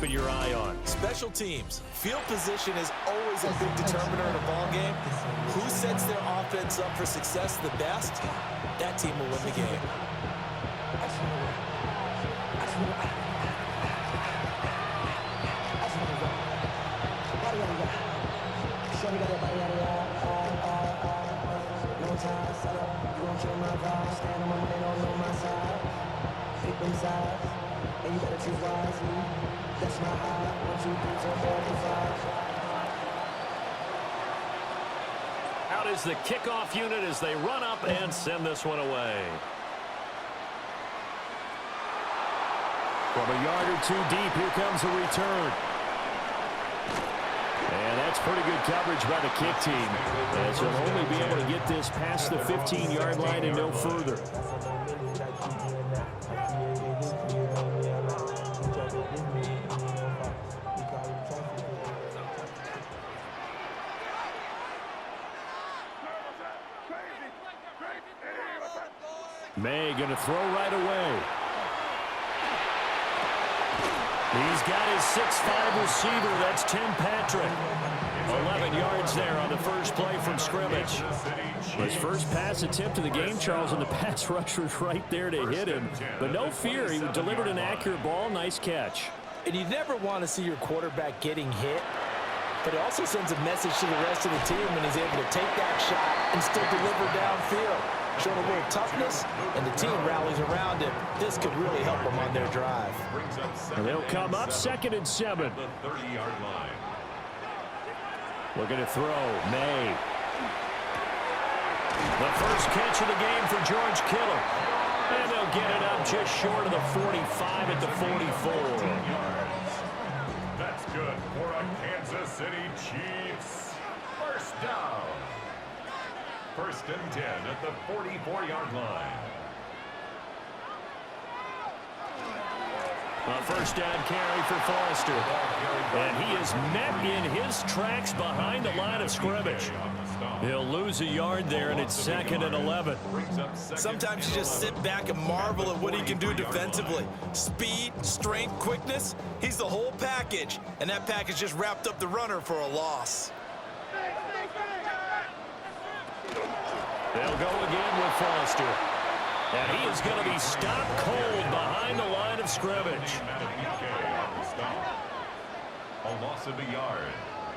keeping your eye on? Special teams. Field position is always a big determiner in a ball game. Who sets their offense up for success the best, that team will win the game. Out is the kickoff unit as they run up and send this one away. From a yard or two deep, here comes a return. And that's pretty good coverage by the kick team, as they'll only be able to get this past the 15-yard line and no further. May going to throw right away. He's got his 6'5" receiver. That's Tim Patrick. 11 yards there on the first play from scrimmage. His first pass attempt of the game, Charles, and the pass rusher's right there to hit him. But no fear, he delivered an accurate ball. Nice catch. And you never want to see your quarterback getting hit, but it also sends a message to the rest of the team when he's able to take that shot and still deliver downfield. Showing a little toughness, and the team rallies around him. This could really help them on their drive. And they'll come up 2nd and 7. Looking to throw. May. The first catch of the game for George Kittle. And they'll get it up just short of the 45 at the 44. That's good for a Kansas City Chiefs. First down. 1st and 10 at the 44-yard line. A first down carry for Foster. And he is met in his tracks behind the line of scrimmage. He'll lose a yard there, and it's 2nd and 11. Sometimes you just sit back and marvel at what he can do defensively. Speed, strength, quickness, he's the whole package. And that package just wrapped up the runner for a loss. They'll go again with Foster. And he is going to be stopped cold behind the line of scrimmage. A loss of a yard.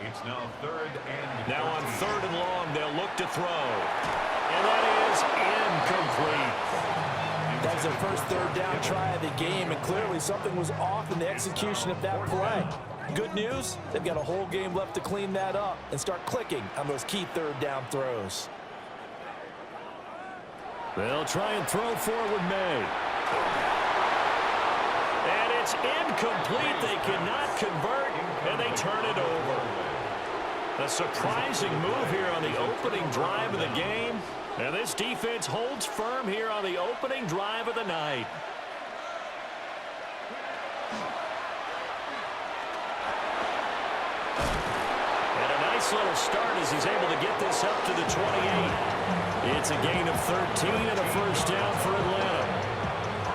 It's now 3rd and now on 3rd and long, they'll look to throw. And that is incomplete. That was their first 3rd down try of the game, and clearly something was off in the execution of that play. Good news, they've got a whole game left to clean that up and start clicking on those key 3rd down throws. They'll try and throw forward May. And it's incomplete. They cannot convert, and they turn it over. A surprising move here on the opening drive of the game. And this defense holds firm here on the opening drive of the night. And a nice little start as he's able to get this up to the 28. It's a gain of 13 and a first down for Atlanta.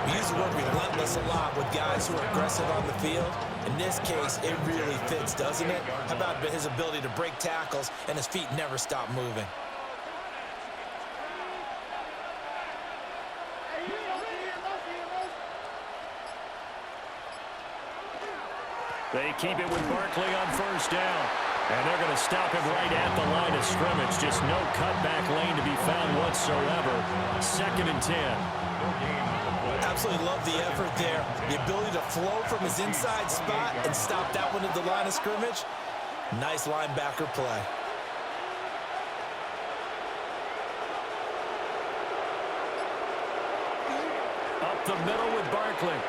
We use the word relentless a lot with guys who are aggressive on the field. In this case, it really fits, doesn't it? How about his ability to break tackles and his feet never stop moving? They keep it with Barkley on first down. And they're going to stop him right at the line of scrimmage. Just no cutback lane to be found whatsoever. 2nd and 10. Absolutely love the effort there. The ability to flow from his inside spot and stop that one at the line of scrimmage. Nice linebacker play. Up the middle with Barkley.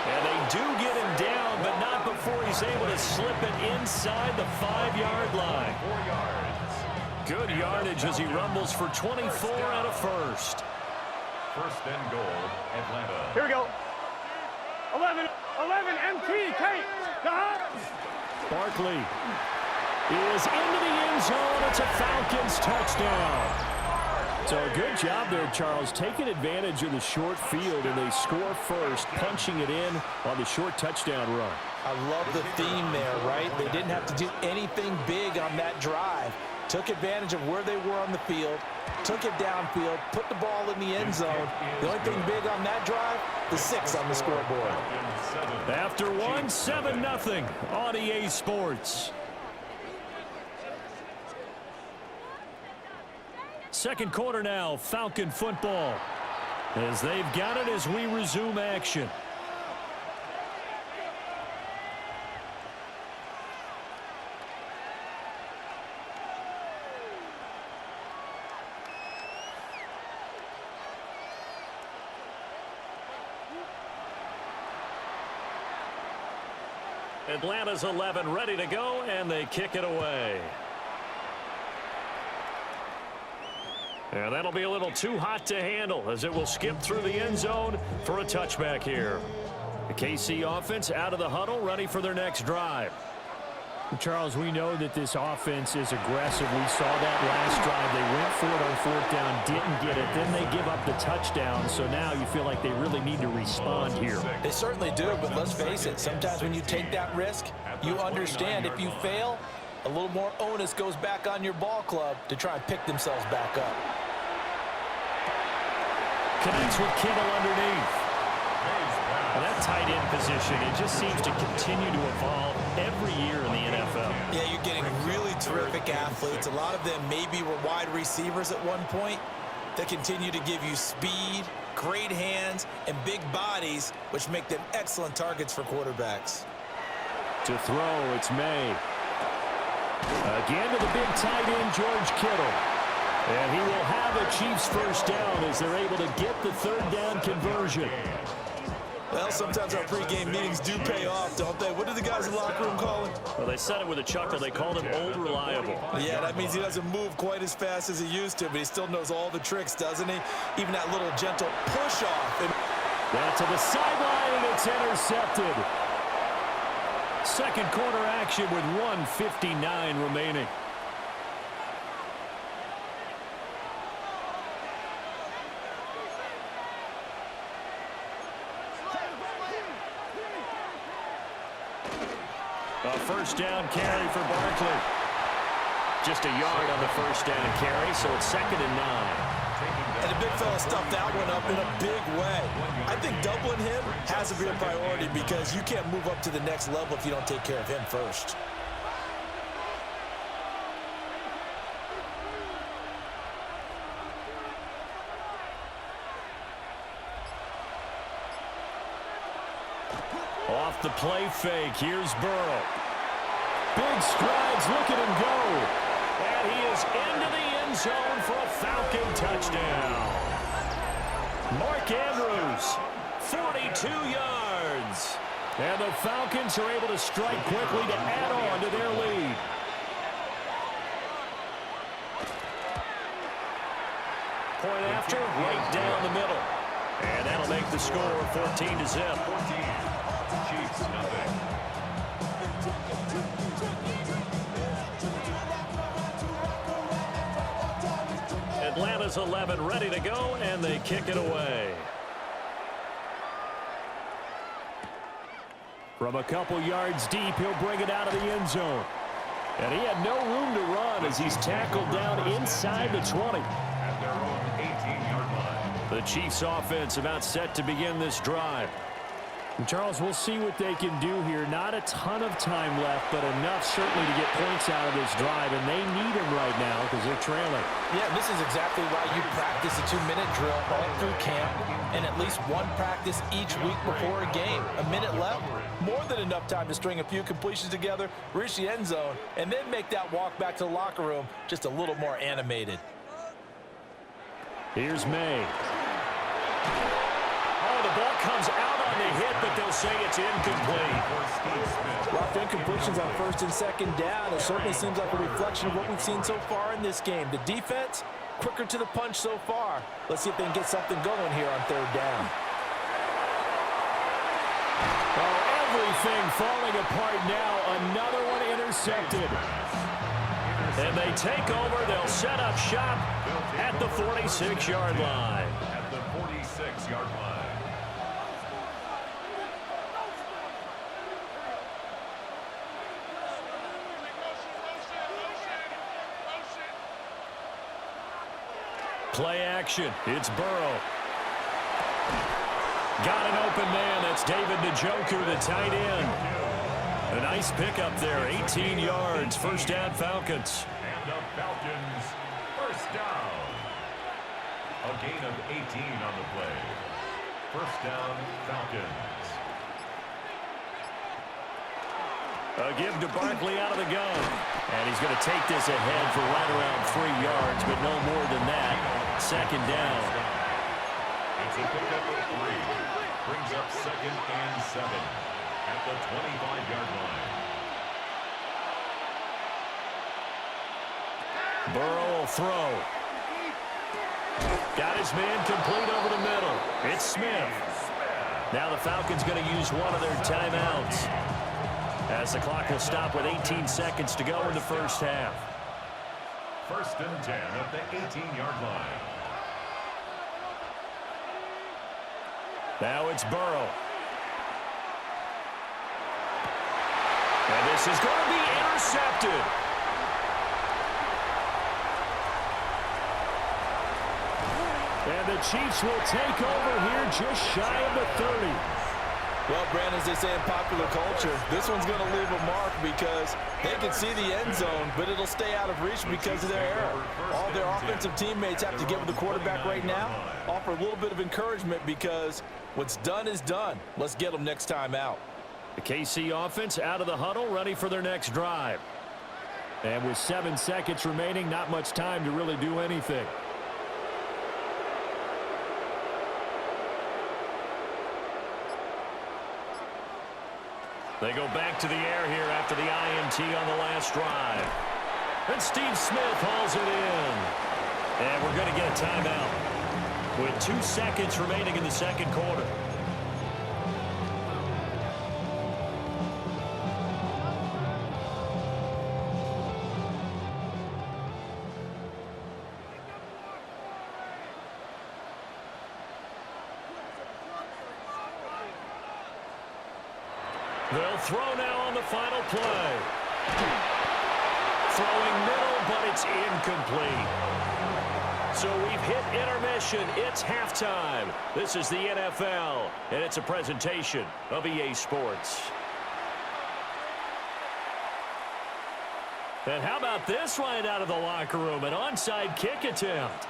And they do get him down, but not before he's able to slip it inside the 5-yard line. 4 yards. Good yardage as he rumbles for 24 and a first. 1st and goal, Atlanta. Here we go. 11 MT, Kate. Barkley is into the end zone. It's a Falcons touchdown. So a good job there, Charles, taking advantage of the short field, and they score first, punching it in on the short touchdown run. I love the theme there, right? They didn't have to do anything big on that drive. Took advantage of where they were on the field, took it downfield, put the ball in the end zone. The only thing big on that drive, the 6 on the scoreboard. After one, 7-0 on EA Sports. Second quarter now, Falcon football, as they've got it as we resume action. Atlanta's 11 ready to go, and they kick it away. And that'll be a little too hot to handle as it will skip through the end zone for a touchback here. The KC offense out of the huddle, ready for their next drive. Charles, we know that this offense is aggressive. We saw that last drive. They went for it on 4th down, didn't get it. Then they give up the touchdown. So now you feel like they really need to respond here. They certainly do, but let's face it. Sometimes when you take that risk, you understand if you fail, a little more onus goes back on your ball club to try and pick themselves back up. Connects with Kittle underneath. Well, that tight end position, it just seems to continue to evolve every year in the NFL. Yeah, you're getting really terrific athletes. A lot of them maybe were wide receivers at one point. They continue to give you speed, great hands, and big bodies, which make them excellent targets for quarterbacks. To throw, it's May. Again to the big tight end, George Kittle. And he will have a Chiefs first down as they're able to get the 3rd down conversion. Well, sometimes our pregame meetings do pay off, don't they? What do the guys in the locker room call him? Well, they said it with a chuckle. They called him Old Reliable. Yeah, that means he doesn't move quite as fast as he used to, but he still knows all the tricks, doesn't he? Even that little gentle push-off. Down to the sideline, and it's intercepted. Second quarter action with 1:59 remaining. A first down carry for Barkley. Just a yard on the first down carry, so it's 2nd and 9. And the big fella stuffed that one up in a big way. I think doubling him has to be a priority because you can't move up to the next level if you don't take care of him first. Off the play fake, here's Burrow. Big strides, look at him go. And he is into the end zone for a Falcon touchdown. Mark Andrews, 42 yards. And the Falcons are able to strike quickly to add on to their lead. Point after, right down the middle. And that'll make the score 14-0. 14. Chiefs, nothing. Atlanta's 11 ready to go, and they kick it away. From a couple yards deep, he'll bring it out of the end zone. And he had no room to run as he's tackled down inside the 20. At their own 18-yard line. The Chiefs offense about set to begin this drive. And Charles, we'll see what they can do here. Not a ton of time left, but enough certainly to get points out of this drive, and they need them right now because they're trailing. Yeah, this is exactly why you practice a 2-minute drill all through camp and at least one practice each week before a game. A minute left, more than enough time to string a few completions together, reach the end zone, and then make that walk back to the locker room just a little more animated. Here's May. Oh, the ball comes out on the hit, but they'll say it's incomplete. Rough incompletions on 1st and 2nd down. It certainly seems like a reflection of what we've seen so far in this game. The defense, quicker to the punch so far. Let's see if they can get something going here on 3rd down. Oh, everything falling apart now. Another one intercepted. And they take over. They'll set up shop at the 46-yard line. At the 46-yard line. Play action. It's Burrow. Got an open man. That's David Njoku, the tight end. A nice pickup there. 18 yards. First down, Falcons. And the Falcons, first down. A gain of 18 on the play. First down, Falcons. A give to Barkley out of the gun. And he's going to take this ahead for right around 3 yards, but no more than that. Second down. It's a pickup of 3. Brings up 2nd and 7 at the 25-yard line. Burrow will throw. Got his man complete over the middle. It's Smith. Now the Falcons going to use one of their timeouts, as the clock will stop with 18 seconds to go in the first half. First and 10 at the 18-yard line. Now it's Burrow. And this is going to be intercepted. And the Chiefs will take over here just shy of the 30. Well, Brandon, as they say in popular culture, this one's going to leave a mark because they can see the end zone, but it'll stay out of reach because of their error. All their offensive teammates have to give the quarterback right now, offer a little bit of encouragement because what's done is done. Let's get them next time out. The KC offense out of the huddle, ready for their next drive. And with 7 seconds remaining, not much time to really do anything. They go back to the air here after the INT on the last drive. And Steve Smith hauls it in. And we're going to get a timeout with 2 seconds remaining in the second quarter. They'll throw now on the final play. Throwing middle, but it's incomplete. So we've hit intermission. It's halftime. This is the NFL, and it's a presentation of EA Sports. And how about this right out of the locker room? An onside kick attempt.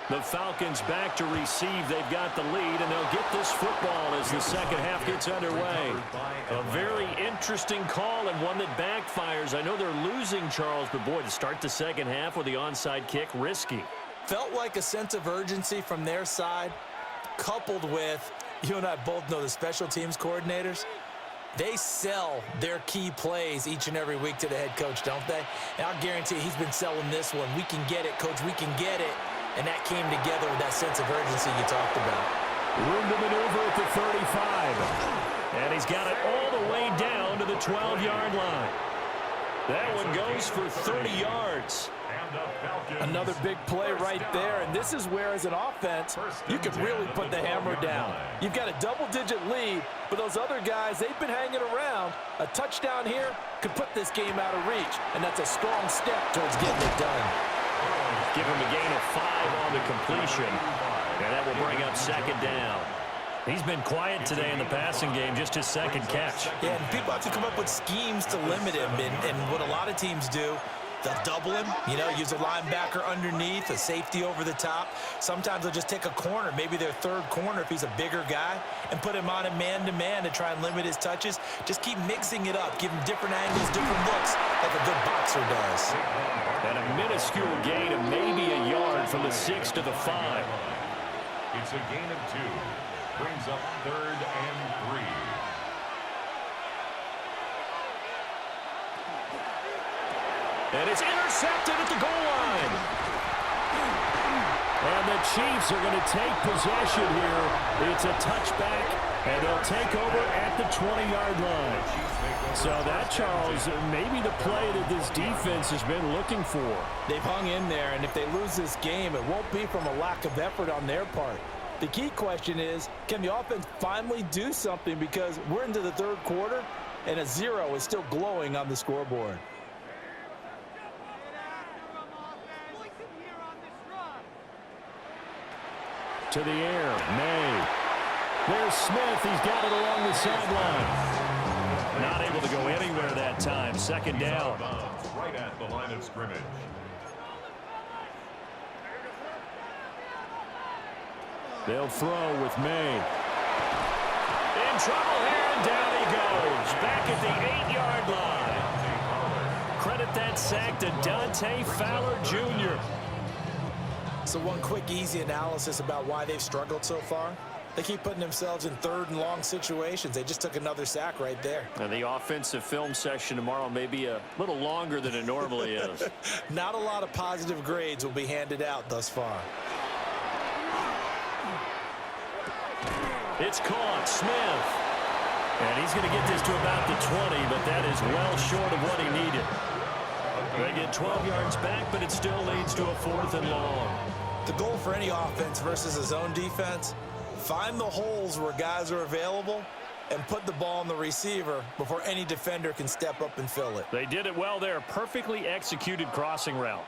The Falcons back to receive. They've got the lead, and they'll get this football as the second half gets underway. A very interesting call and one that backfires. I know they're losing, Charles, but boy, to start the second half with the onside kick, risky. Felt like a sense of urgency from their side, coupled with, you and I both know the special teams coordinators, they sell their key plays each and every week to the head coach, don't they? And I'll guarantee he's been selling this one. We can get it, coach, we can get it. And that came together with that sense of urgency you talked about. Room to maneuver at the 35. And he's got it all the way down to the 12-yard line. That one goes for 30 yards. Another big play right there. And this is where, as an offense, you can really put the hammer down. You've got a double-digit lead, but those other guys, they've been hanging around. A touchdown here could put this game out of reach. And that's a strong step towards getting it done. Give him a gain of 5 on the completion, and that will bring up second down. He's been quiet today in the passing game, just his second catch. Yeah, and people have to come up with schemes to limit him, and what a lot of teams do, they'll double him, use a linebacker underneath, a safety over the top. Sometimes they'll just take a corner, maybe their third corner if he's a bigger guy, and put him on a man-to-man to try and limit his touches. Just keep mixing it up, give him different angles, different looks, like a good boxer does. And a minuscule gain of maybe a yard from the 6 to the 5. It's a gain of 2. Brings up 3rd and 3. And it's intercepted at the goal line. And the Chiefs are going to take possession here. It's a touchback And they'll take over at the 20-yard line. So that, Charles, maybe the play that this defense has been looking for. They've hung in there, and if they lose this game, it won't be from a lack of effort on their part. The key question is, can the offense finally do something, because we're into the third quarter, and a 0 is still glowing on the scoreboard. To the air, May. There's Smith. He's got it along the sideline. Not able to go anywhere that time. Second down. Right at the line of scrimmage. They'll throw with May. In trouble here, and down he goes. Back at the 8-yard line. Credit that sack to Dante Fowler Jr. So one quick, easy analysis about why they've struggled so far. They keep putting themselves in third and long situations. They just took another sack right there. And the offensive film session tomorrow may be a little longer than it normally is. Not a lot of positive grades will be handed out thus far. It's caught, Smith. And he's going to get this to about the 20, but that is well short of what he needed. They get 12 yards back, but it still leads to a 4th and long. The goal for any offense versus a zone defense, find the holes where guys are available and put the ball on the receiver before any defender can step up and fill it. They did it well there. Perfectly executed crossing route.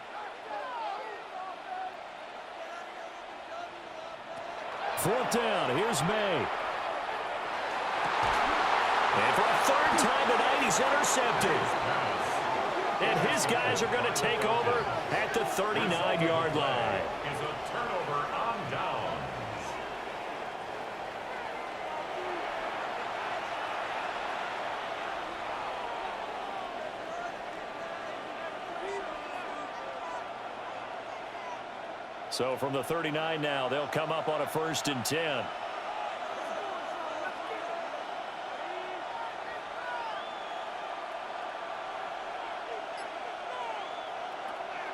Fourth down. Here's May. And for a third time tonight, he's intercepted. And his guys are going to take over at the 39-yard line. Is a turnover on downs. So from the 39 now, they'll come up on a 1st and 10.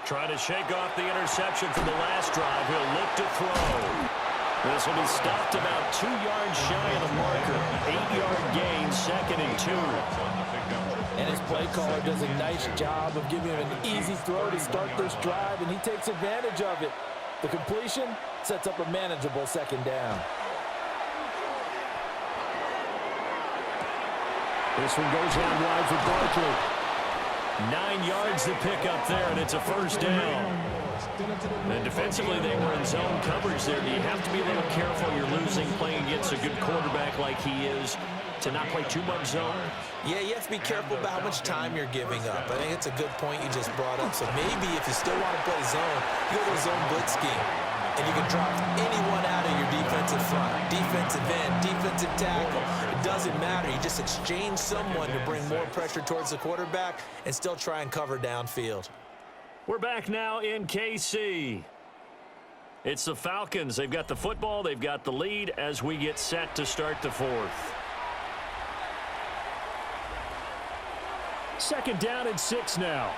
Trying to shake off the interception from the last drive. He'll look to throw. This will be stopped about 2 yards shy of the marker. 8-yard gain, 2nd and 2. And his play caller does a nice job of giving him an easy throw to start this drive, and he takes advantage of it. The completion sets up a manageable 2nd down. This one goes out wide for Barkley. 9 yards to pick up there, and it's a 1st down. And defensively, they were in zone coverage there. You have to be a little careful. You're losing playing against a good quarterback like he is to not play too much zone. Yeah, you have to be careful about how much time you're giving up. I think it's a good point you just brought up. So maybe if you still want to play zone, you go to a zone blitz scheme. And you can drop anyone out of your defensive front, defensive end, defensive tackle. It doesn't matter. You just exchange someone to bring more pressure towards the quarterback and still try and cover downfield. We're back now in KC. It's the Falcons. They've got the football. They've got the lead as we get set to start the 4th. 2nd down and 6 now.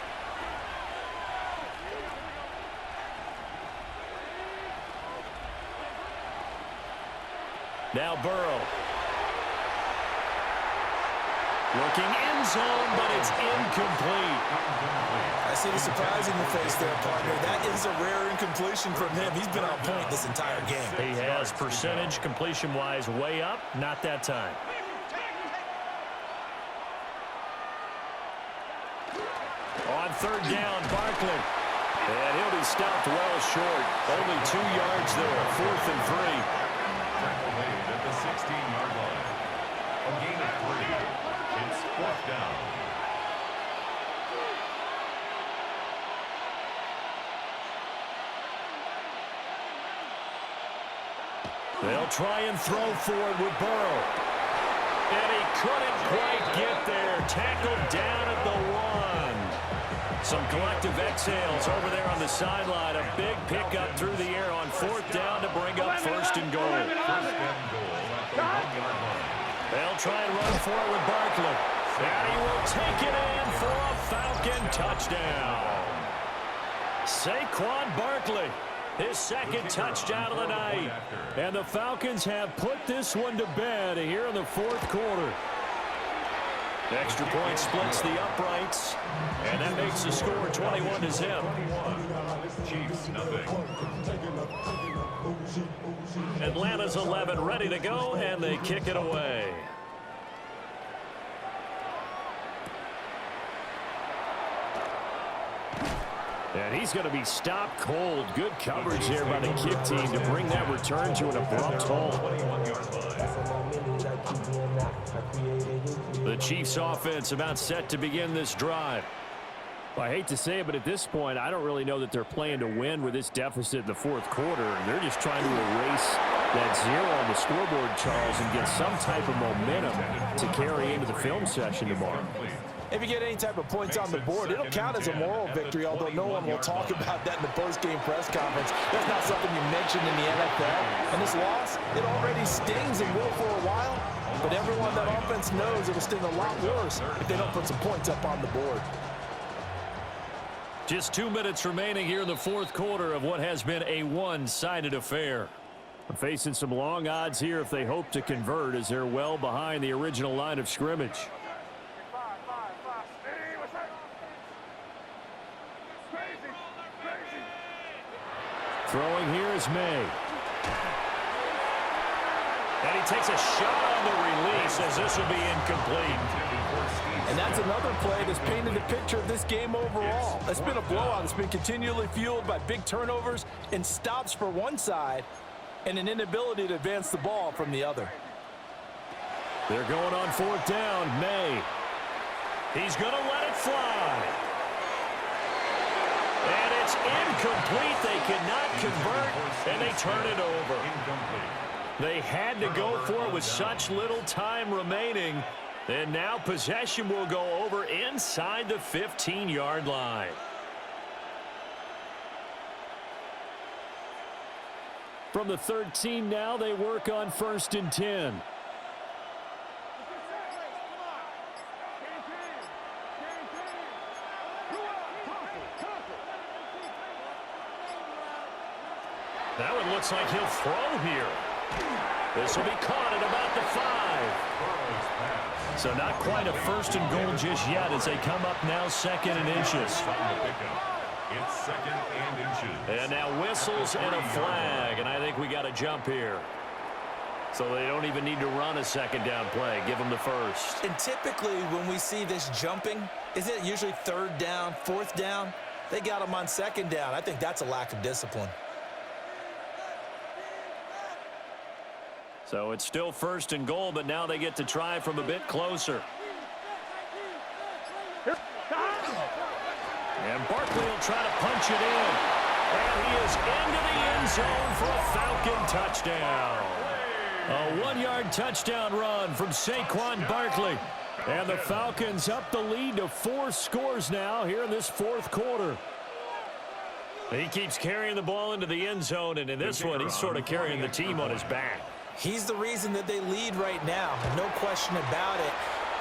Now Burrow. Looking end zone, but it's incomplete. I see the surprise in your face there, partner. That is a rare incompletion from him. He's been on point this entire game. He has percentage completion-wise way up. Not that time. On 3rd down, Barkley. And he'll be stopped well short. Only 2 yards there. 4th and 3. Tackle made at the 16-yard line. A gain of 3. It's 4th down. They'll try and throw for it with Burrow. And he couldn't quite get there. Tackled down at the 1. Some collective exhales over there on the sideline. A big pickup through the air on 4th down to bring up 1st and goal. 1st and goal at the 1-yard line. They'll try and run for it with Barkley. And he will take it in for a Falcon touchdown. Saquon Barkley His second touchdown of the night. And the Falcons have put this one to bed here in the fourth quarter. Extra point splits the uprights, and that makes the score 21-0. Chiefs nothing. Atlanta's 11 ready to go, and they kick it away. And he's going to be stopped cold. Good coverage there by the kick team to bring that return to an abrupt halt. The Chiefs offense about set to begin this drive. Well, I hate to say it, but at this point, I don't really know that they're playing to win with this deficit in the fourth quarter. They're just trying to erase that zero on the scoreboard, Charles, and get some type of momentum to carry into the film session tomorrow. If you get any type of points on the board, it'll count as a moral victory, although no one will talk about that in the post-game press conference. That's not something you mentioned in the NFL. And this loss, it already stings and will for a while, but everyone that offense knows it'll sting a lot worse if they don't put some points up on the board. Just 2 minutes remaining here in the fourth quarter of what has been a one-sided affair. Facing some long odds here if they hope to convert, as they're well behind the original line of scrimmage. Throwing here is May. And he takes a shot on the release as this will be incomplete. And that's another play that's painted the picture of this game overall. It's been a blowout. It's been continually fueled by big turnovers and stops for one side and an inability to advance the ball from the other. They're going on fourth down. May. He's going to let it fly. And it's incomplete. They cannot convert, and they turn it over. They had to go for it with such little time remaining. And now possession will go over inside the 15-yard line. From the 13 now, they work on 1st and 10. Now it looks like he'll throw here. This will be caught at about the 5. So not quite a 1st and goal just yet as they come up now 2nd and inches. It's 2nd and inches. And now whistles and a flag, and I think we got a jump here. So they don't even need to run a 2nd down play. Give them the 1st. And typically when we see this jumping, isn't it usually 3rd down, 4th down? They got them on 2nd down. I think that's a lack of discipline. So it's still 1st and goal, but now they get to try from a bit closer. And Barkley will try to punch it in. And he is into the end zone for a Falcon touchdown. A 1-yard touchdown run from Saquon Barkley. And the Falcons up the lead to 4 scores now here in this fourth quarter. He keeps carrying the ball into the end zone, and in this one, he's sort of carrying the team on his back. He's the reason that they lead right now, no question about it.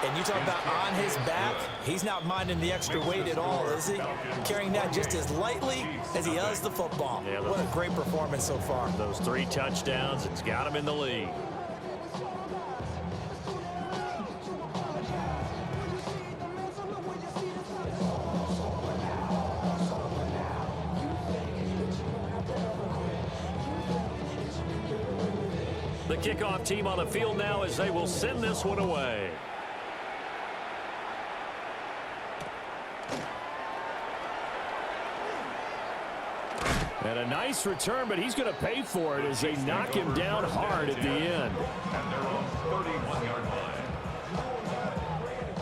And you talk about on his back, he's not minding the extra weight at all, is he? Carrying that just as lightly as he does the football. Yeah, what a great performance so far. Those 3 touchdowns, it's got him in the lead. The kickoff team on the field now as they will send this one away. And a nice return, but he's going to pay for it as they knock him down hard at the end. And they're on 31-yard line.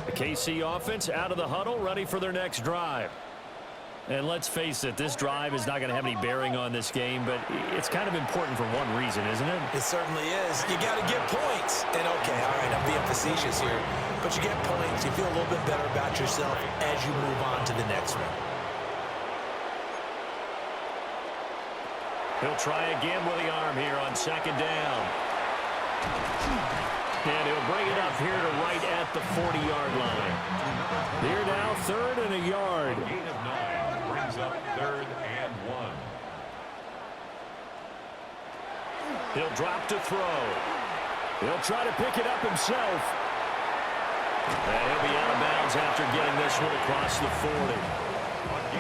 The KC offense out of the huddle, ready for their next drive. And let's face it, this drive is not going to have any bearing on this game, but it's kind of important for one reason, isn't it? It certainly is. You got to get points. And okay, all right, I'm being facetious here, but you get points. You feel a little bit better about yourself as you move on to the next one. He'll try again with the arm here on 2nd down. And he'll bring it up here to right at the 40-yard line. Here now, 3rd and a yard. Gain of 9 brings up 3rd and 1. He'll drop to throw. He'll try to pick it up himself. And he'll be out of bounds after getting this one across the 40.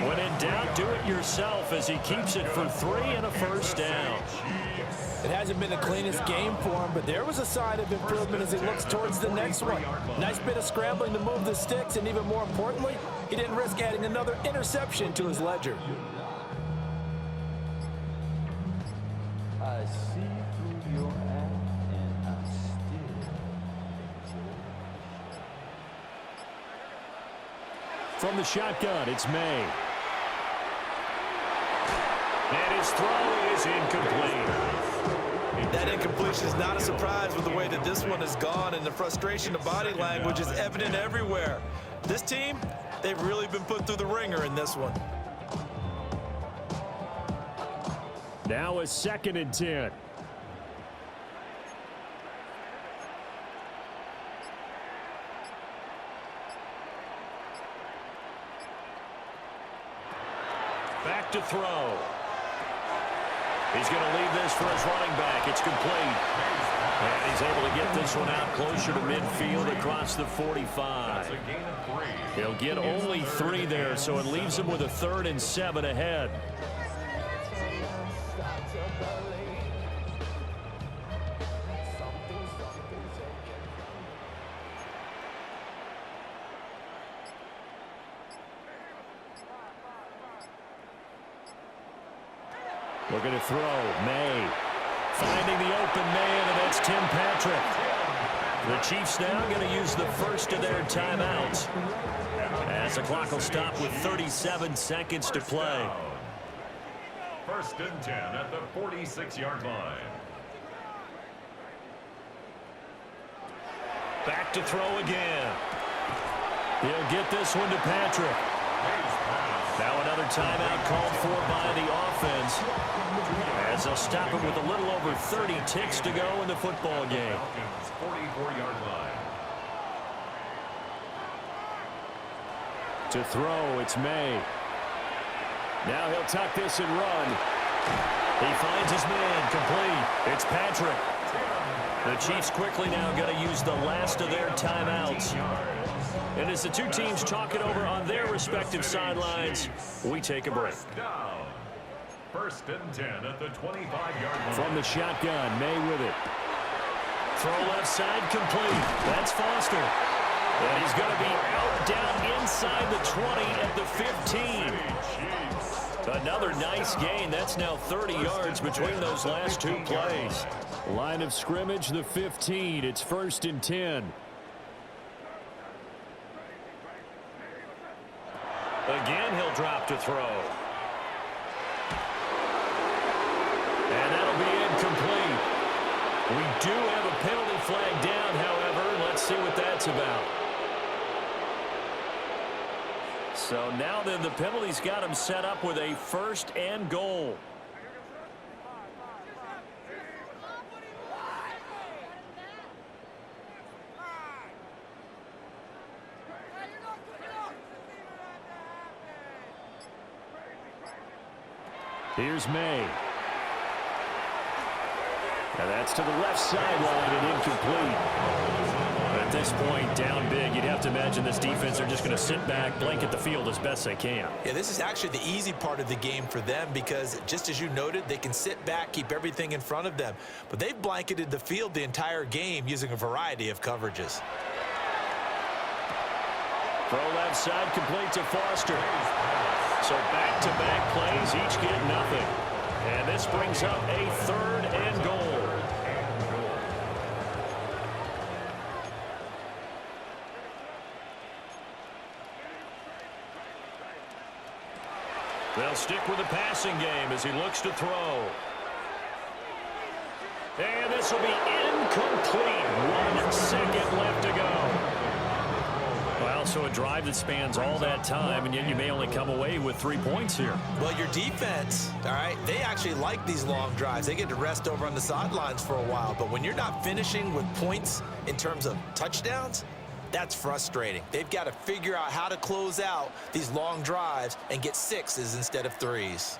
When in doubt, do it yourself as he keeps it for 3 and a first down. It hasn't been the cleanest game for him, but there was a sign of improvement as he looks towards the next one. Nice bit of scrambling to move the sticks, and even more importantly, he didn't risk adding another interception to his ledger. I see through your act, and I still From the shotgun, it's May. And his throw is incomplete. That incompletion is not a surprise with the way that this one has gone, and the frustration of body language is evident everywhere. This team, they've really been put through the ringer in this one. Now a 2nd and 10. Back to throw. He's going to leave this for his running back. It's complete. And he's able to get this one out closer to midfield across the 45. He'll get only 3 there, so it leaves him with a 3rd and 7 ahead. Looking to throw. May. Finding the open man, and that's Tim Patrick. The Chiefs now going to use the first of their timeouts, as the clock will stop with 37 seconds to play. 1st and 10 at the 46-yard line. Back to throw again. He'll get this one to Patrick. Now another timeout called for by the offense, as they'll stop it with a little over 30 ticks to go in the football game. 44-yard line. To throw, it's May. Now he'll tuck this and run. He finds his man, complete. It's Patrick. The Chiefs quickly now going to use the last of their timeouts. And as the two teams talk it over on their respective sidelines, we take a break. 1st and 10 at the 25-yard line. From the shotgun, May with it. Throw left side, complete. That's Foster. And he's going to be out down inside the 20 at the 15. Another nice gain. That's now 30 yards between those last 2 plays. Line of scrimmage, the 15. It's 1st and 10. Again, he'll drop to throw. And that'll be incomplete. We do have a penalty flag down, however. Let's see what that's about. So now then, the penalty's got him set up with a 1st and goal. Here's May. Now that's to the left sideline and incomplete. At this point, down big, you'd have to imagine this defense are just going to sit back, blanket the field as best they can. Yeah, this is actually the easy part of the game for them because, just as you noted, they can sit back, keep everything in front of them. But they've blanketed the field the entire game using a variety of coverages. Throw left side, complete to Foster. So back-to-back plays, each get nothing. And this brings up a 3rd and goal. They'll stick with the passing game as he looks to throw. And this will be incomplete. 1 second left to go. Well, so a drive that spans all that time, and yet you may only come away with 3 points here. Well, your defense, all right, they actually like these long drives. They get to rest over on the sidelines for a while. But when you're not finishing with points in terms of touchdowns, that's frustrating. They've got to figure out how to close out these long drives and get 6s instead of 3s.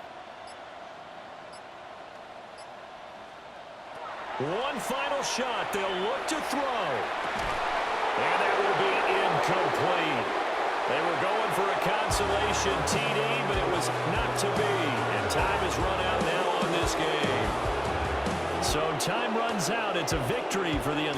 One final shot. They'll look to throw. And that will be incomplete. They were going for a consolation TD, but it was not to be. And time has run out now on this game. So time runs out. It's a victory for the Atlanta.